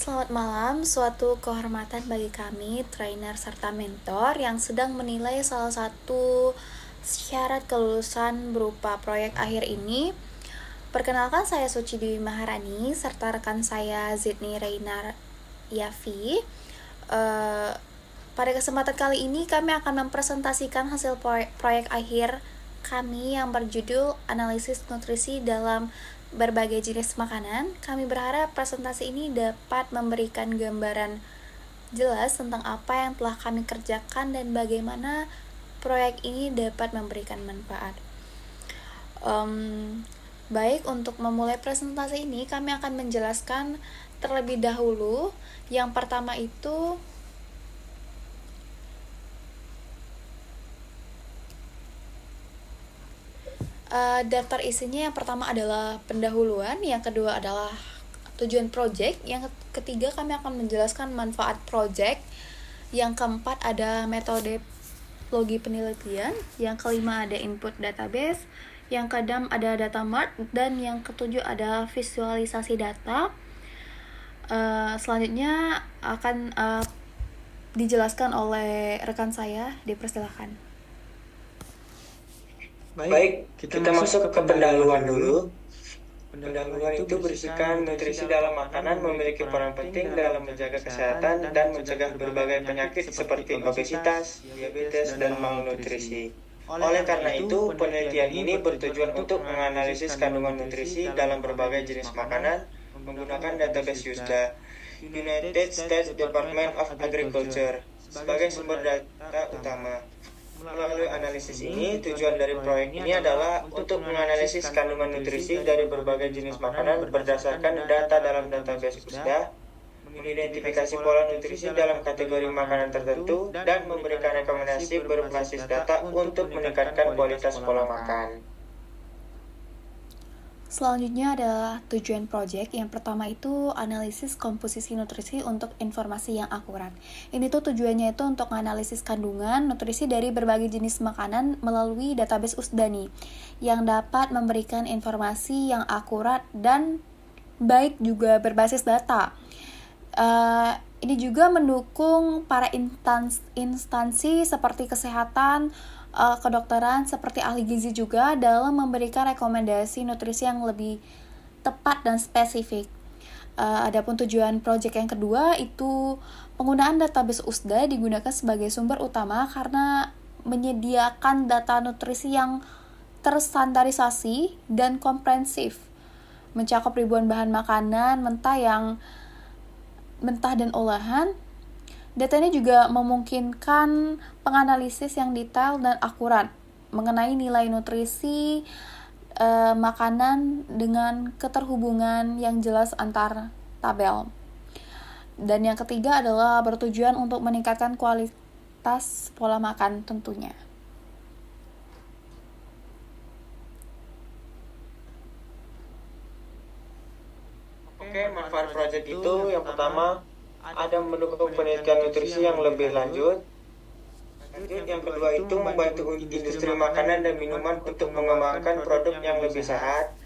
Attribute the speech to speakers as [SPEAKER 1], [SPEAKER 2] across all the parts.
[SPEAKER 1] Selamat malam, suatu kehormatan bagi kami, trainer serta mentor yang sedang menilai salah satu syarat kelulusan berupa proyek akhir ini. Perkenalkan, saya Suci Dewi Maharani serta rekan saya Zidni Reinar Yafi. Pada kesempatan kali ini kami akan mempresentasikan hasil proyek akhir kami yang berjudul Analisis Nutrisi dalam berbagai jenis makanan. Kami berharap presentasi ini dapat memberikan gambaran jelas tentang apa yang telah kami kerjakan dan bagaimana proyek ini dapat memberikan manfaat. Baik, untuk memulai presentasi ini kami akan menjelaskan terlebih dahulu. Yang pertama itu daftar isinya. Yang pertama adalah pendahuluan, yang kedua adalah tujuan project, yang ketiga kami akan menjelaskan manfaat project, yang keempat ada metodologi penelitian, yang kelima ada input database, yang keenam ada data mart, dan yang ketujuh ada visualisasi data. Selanjutnya akan dijelaskan oleh rekan saya. Dipersilakan.
[SPEAKER 2] Baik, kita masuk ke pendahuluan dulu. Pendahuluan itu berisikan nutrisi dalam makanan memiliki peran penting dalam menjaga kesehatan dan mencegah berbagai penyakit seperti obesitas, diabetes, dan malnutrisi. Oleh karena itu, penelitian ini bertujuan untuk menganalisis kandungan nutrisi dalam berbagai jenis makanan menggunakan database USDA, United States Department of Agriculture, sebagai sumber data utama. Melalui analisis ini, tujuan dari proyek ini adalah untuk menganalisis kandungan nutrisi dari berbagai jenis makanan berdasarkan data dalam database USDA, mengidentifikasi pola nutrisi dalam kategori makanan tertentu, dan memberikan rekomendasi berbasis data untuk meningkatkan kualitas pola makan.
[SPEAKER 1] Selanjutnya adalah tujuan project. Yang pertama itu analisis komposisi nutrisi untuk informasi yang akurat. Ini tuh tujuannya itu untuk menganalisis kandungan nutrisi dari berbagai jenis makanan melalui database USDA nih, yang dapat memberikan informasi yang akurat dan baik juga berbasis data. Ini juga mendukung para instansi seperti kesehatan, kedokteran, seperti ahli gizi juga dalam memberikan rekomendasi nutrisi yang lebih tepat dan spesifik. Adapun tujuan proyek yang kedua itu penggunaan database USDA digunakan sebagai sumber utama karena menyediakan data nutrisi yang terstandarisasi dan komprehensif, mencakup ribuan bahan makanan mentah dan olahan. Data ini juga memungkinkan penganalisis yang detail dan akurat mengenai nilai nutrisi makanan dengan keterhubungan yang jelas antar tabel. Dan yang ketiga adalah bertujuan untuk meningkatkan kualitas pola makan tentunya.
[SPEAKER 2] Oke, manfaat proyek itu yang pertama ada mendukung penelitian nutrisi yang lebih lanjut. Yang kedua itu membantu industri makanan dan minuman untuk mengembangkan produk yang lebih sehat.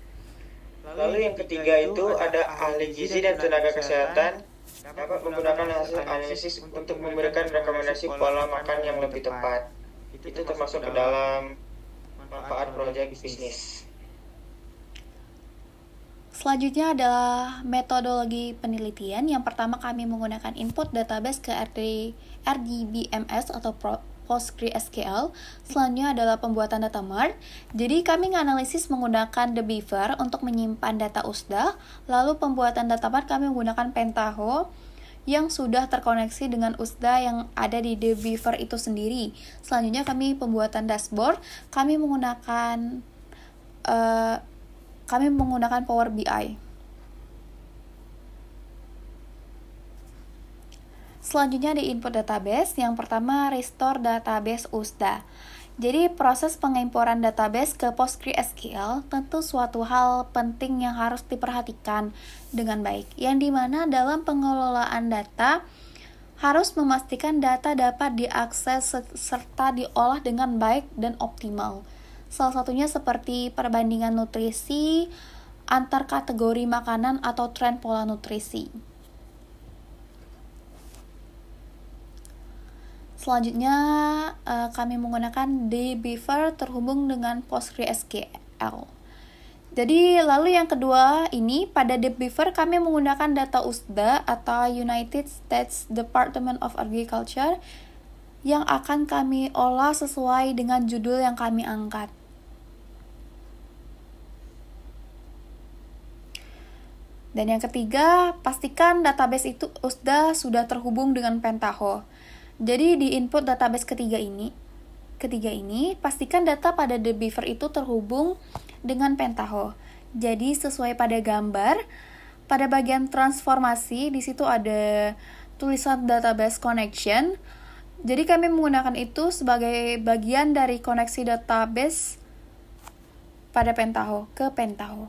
[SPEAKER 2] Lalu yang ketiga itu ada ahli gizi dan tenaga kesehatan dapat menggunakan hasil analisis untuk memberikan rekomendasi pola makan yang lebih tepat. Itu termasuk ke dalam manfaat proyek bisnis.
[SPEAKER 1] Selanjutnya adalah metodologi penelitian. Yang pertama kami menggunakan input database ke RDBMS atau PostgreSQL. Selanjutnya adalah pembuatan data mart. Jadi kami menganalisis menggunakan The Beaver untuk menyimpan data USDA. Lalu pembuatan data mart kami menggunakan Pentaho yang sudah terkoneksi dengan USDA yang ada di The Beaver itu sendiri. Selanjutnya kami pembuatan dashboard. Kami menggunakan Power BI. Selanjutnya di input database, yang pertama restore database USDA. Jadi proses pengimporan database ke PostgreSQL tentu suatu hal penting yang harus diperhatikan dengan baik, yang dimana dalam pengelolaan data harus memastikan data dapat diakses serta diolah dengan baik dan optimal. Salah satunya seperti perbandingan nutrisi antar kategori makanan atau tren pola nutrisi. Selanjutnya kami menggunakan dbeaver terhubung dengan PostgreSQL. Jadi lalu yang kedua ini pada dbeaver kami menggunakan data USDA atau United States Department of Agriculture yang akan kami olah sesuai dengan judul yang kami angkat. Dan yang ketiga, pastikan database itu USDA sudah terhubung dengan Pentaho. Jadi di input database ketiga ini, pastikan data pada dbeaver itu terhubung dengan Pentaho. Jadi sesuai pada gambar, pada bagian transformasi di situ ada tulisan database connection. Jadi kami menggunakan itu sebagai bagian dari koneksi database pada Pentaho ke Pentaho.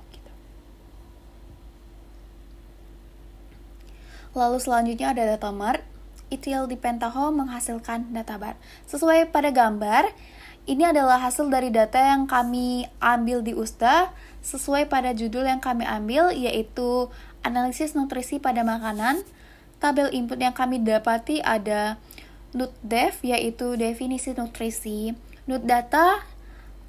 [SPEAKER 1] Lalu selanjutnya ada data mart. ETL di Pentaho menghasilkan data bar. Sesuai pada gambar, ini adalah hasil dari data yang kami ambil di USDA sesuai pada judul yang kami ambil, yaitu analisis nutrisi pada makanan. Tabel input yang kami dapati ada NUTDEF, yaitu definisi nutrisi. NUTDATA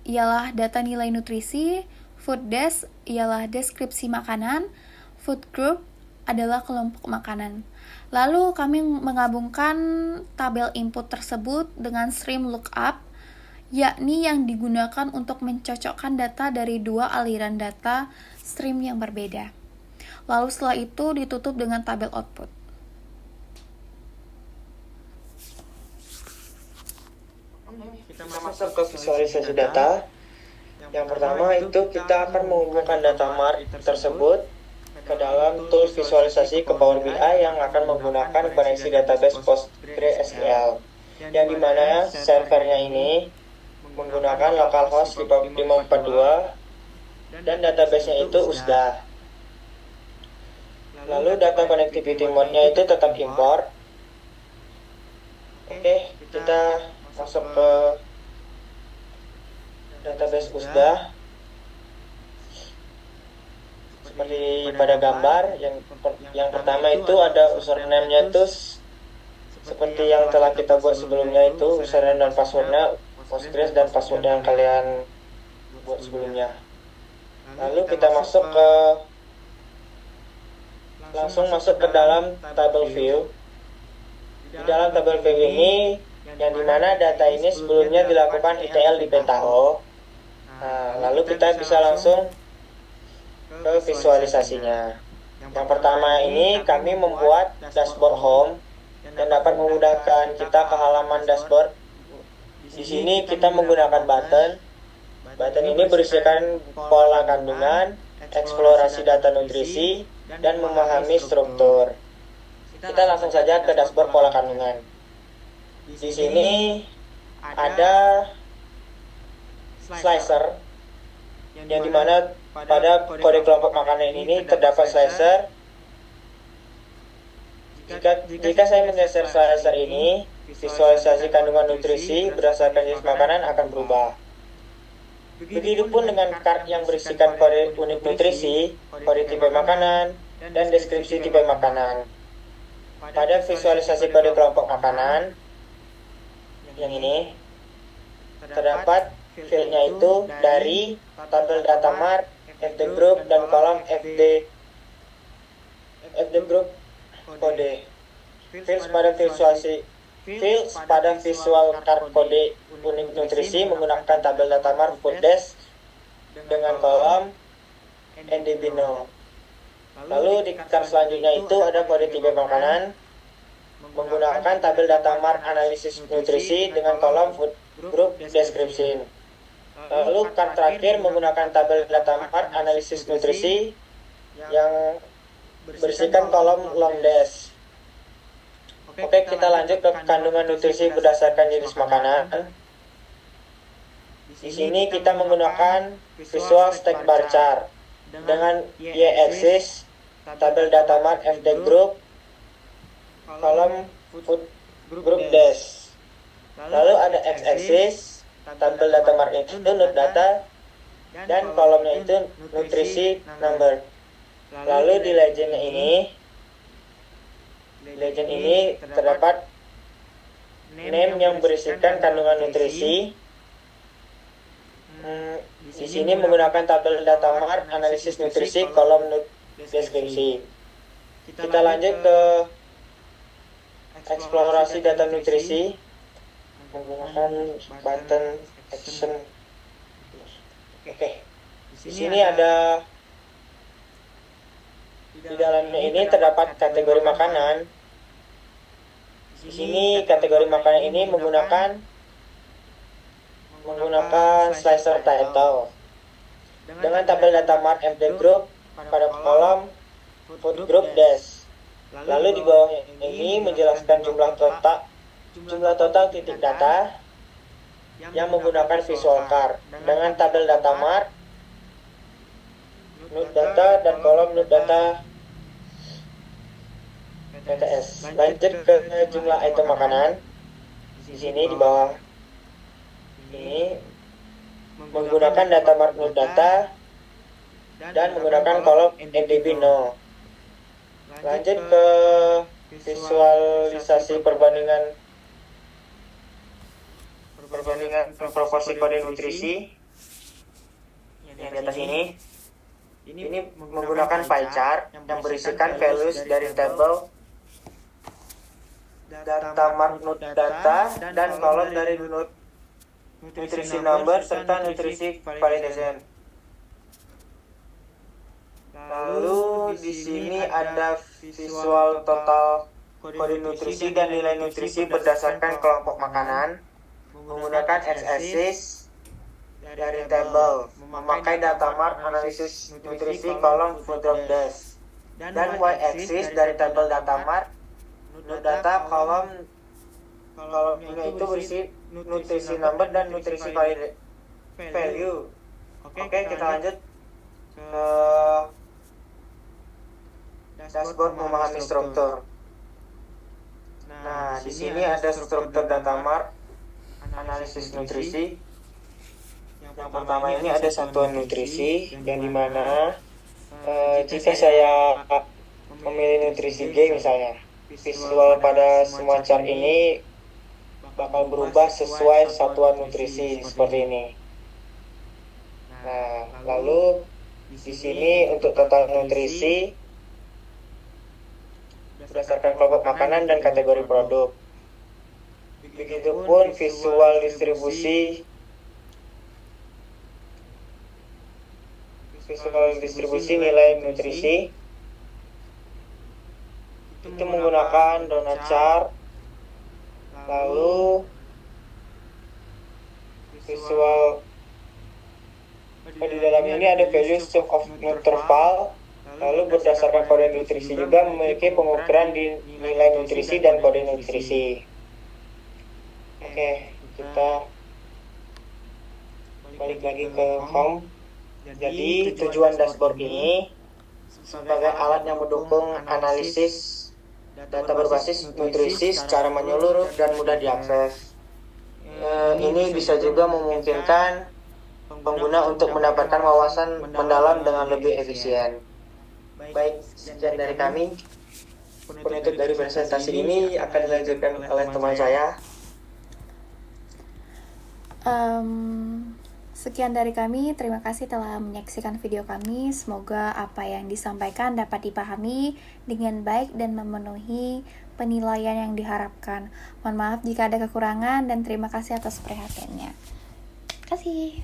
[SPEAKER 1] ialah data nilai nutrisi. FoodDes ialah deskripsi makanan. Food group adalah kelompok makanan. Lalu kami menggabungkan tabel input tersebut dengan stream lookup, yakni yang digunakan untuk mencocokkan data dari dua aliran data stream yang berbeda. Lalu setelah itu ditutup dengan tabel output.
[SPEAKER 2] Kita masuk ke visualisasi data. Yang pertama itu kita akan menghubungkan data mart tersebut ke dalam tools visualisasi ke Power BI yang akan menggunakan koneksi database PostgreSQL, yang dimana servernya ini menggunakan localhost 542 dan databasenya itu USDA. Lalu data connectivity mode-nya itu tetap import. Oke, kita masuk ke database USDA. Seperti pada gambar, yang pertama itu ada username-nya itu seperti yang telah kita buat sebelumnya, itu username dan passwordnya Postgres dan password yang kalian buat sebelumnya. Lalu kita langsung masuk ke dalam table view. Di dalam table view ini, yang dimana data ini sebelumnya dilakukan ETL di Pentaho. Nah, lalu kita bisa langsung ke visualisasinya. Yang pertama ini kami membuat dashboard home dan dapat memudahkan kita ke halaman dashboard. Di sini kita menggunakan button. Button ini berisikan pola kandungan, eksplorasi data nutrisi, dan memahami struktur. Kita langsung saja ke dashboard pola kandungan. Di sini ada slicer, yang dimana pada kode kelompok makanan ini terdapat slicer. Jika saya menggeser slicer ini, visualisasi kandungan nutrisi berdasarkan jenis makanan akan berubah. Begitupun dengan card yang berisikan kode unit nutrisi, kode tipe makanan, dan deskripsi tipe makanan. Pada visualisasi kode kelompok makanan, yang ini, terdapat fieldnya itu dari tabel data mart, FD group, dan kolom FD group kode. Fields pada visual card kode unit nutrisi menggunakan tabel data mart FoodDes dengan kolom NDBino. Lalu di card selanjutnya itu ada kode tipe makanan menggunakan tabel data mart analisis nutrisi dengan kolom food group description. Lalu card terakhir menggunakan tabel data mart analisis nutrisi yang berisikan kolom long dash. Oke, kita lanjut ke kandungan nutrisi berdasarkan jenis makanan. Di sini kita menggunakan visual stack bar chart dengan y-axis tabel data mart FD group, kolom food group dash. Lalu ada x-axis tabel data mart itu nut data dan kolomnya itu nutrisi number. Lalu di legend ini terdapat name yang berisikan kandungan nutrisi. Di sini menggunakan tabel data mart, analisis nutrisi, kolom deskripsi. Kita lanjut ke eksplorasi data nutrisi menggunakan button action. Oke. Di sini ada, di dalamnya ini terdapat kategori makanan. Di sini kategori makanan ini menggunakan slicer title dengan tabel data mart MD group pada kolom food group dash. Lalu di bawah ini menjelaskan jumlah total titik data yang menggunakan visual card dengan tabel data mart, node data, dan kolom node data PTS. Lanjut ke jumlah item makanan. Di sini di bawah ini menggunakan data mart node data dan menggunakan kolom MDB no. Lanjut ke visualisasi perbandingan proporsi kode nutrisi yang di atas ini. Ini menggunakan pie chart yang berisikan values dari tabel data mart node data dan kolom dari node nutrisi number serta nutrisi validation. Lalu di sini ada visual total kode nutrisi dan nilai nutrisi berdasarkan kelompok makanan menggunakan x-axis dari tabel memakai data mart analisis nutrisi kolom food group dash dan y-axis dari tabel data mart node data kolomnya itu berisi nutrisi number dan nutrisi value. Oke, kita lanjut ke dashboard memahami struktur. Nah, di sini ada struktur data mart analisis nutrisi. Yang pertama ini ada satuan nutrisi yang dimana jika saya memilih nutrisi G misalnya, visual pada semua chart ini bakal berubah sesuai satuan nutrisi seperti ini. Nah, lalu di sini untuk total nutrisi berdasarkan kelompok makanan dan kategori produk. Begitupun visual distribusi nilai nutrisi itu menggunakan donut chart. Lalu visual di dalam ini ada value sum of interval. Lalu berdasarkan kode nutrisi juga memiliki pengukuran di nilai nutrisi dan kode nutrisi. Oke, kita balik lagi ke home. Jadi tujuan dashboard ini sebagai alat yang mendukung analisis data berbasis nutrisi secara menyeluruh dan mudah diakses. Ini bisa juga memungkinkan pengguna untuk mendapatkan wawasan mendalam dengan lebih efisien. Baik, sekian dari kami. Penutup dari presentasi ini akan dilanjutkan oleh teman saya.
[SPEAKER 1] Sekian dari kami, terima kasih telah menyaksikan video kami. Semoga apa yang disampaikan dapat dipahami dengan baik dan memenuhi penilaian yang diharapkan. Mohon maaf jika ada kekurangan dan terima kasih atas perhatiannya. Terima kasih.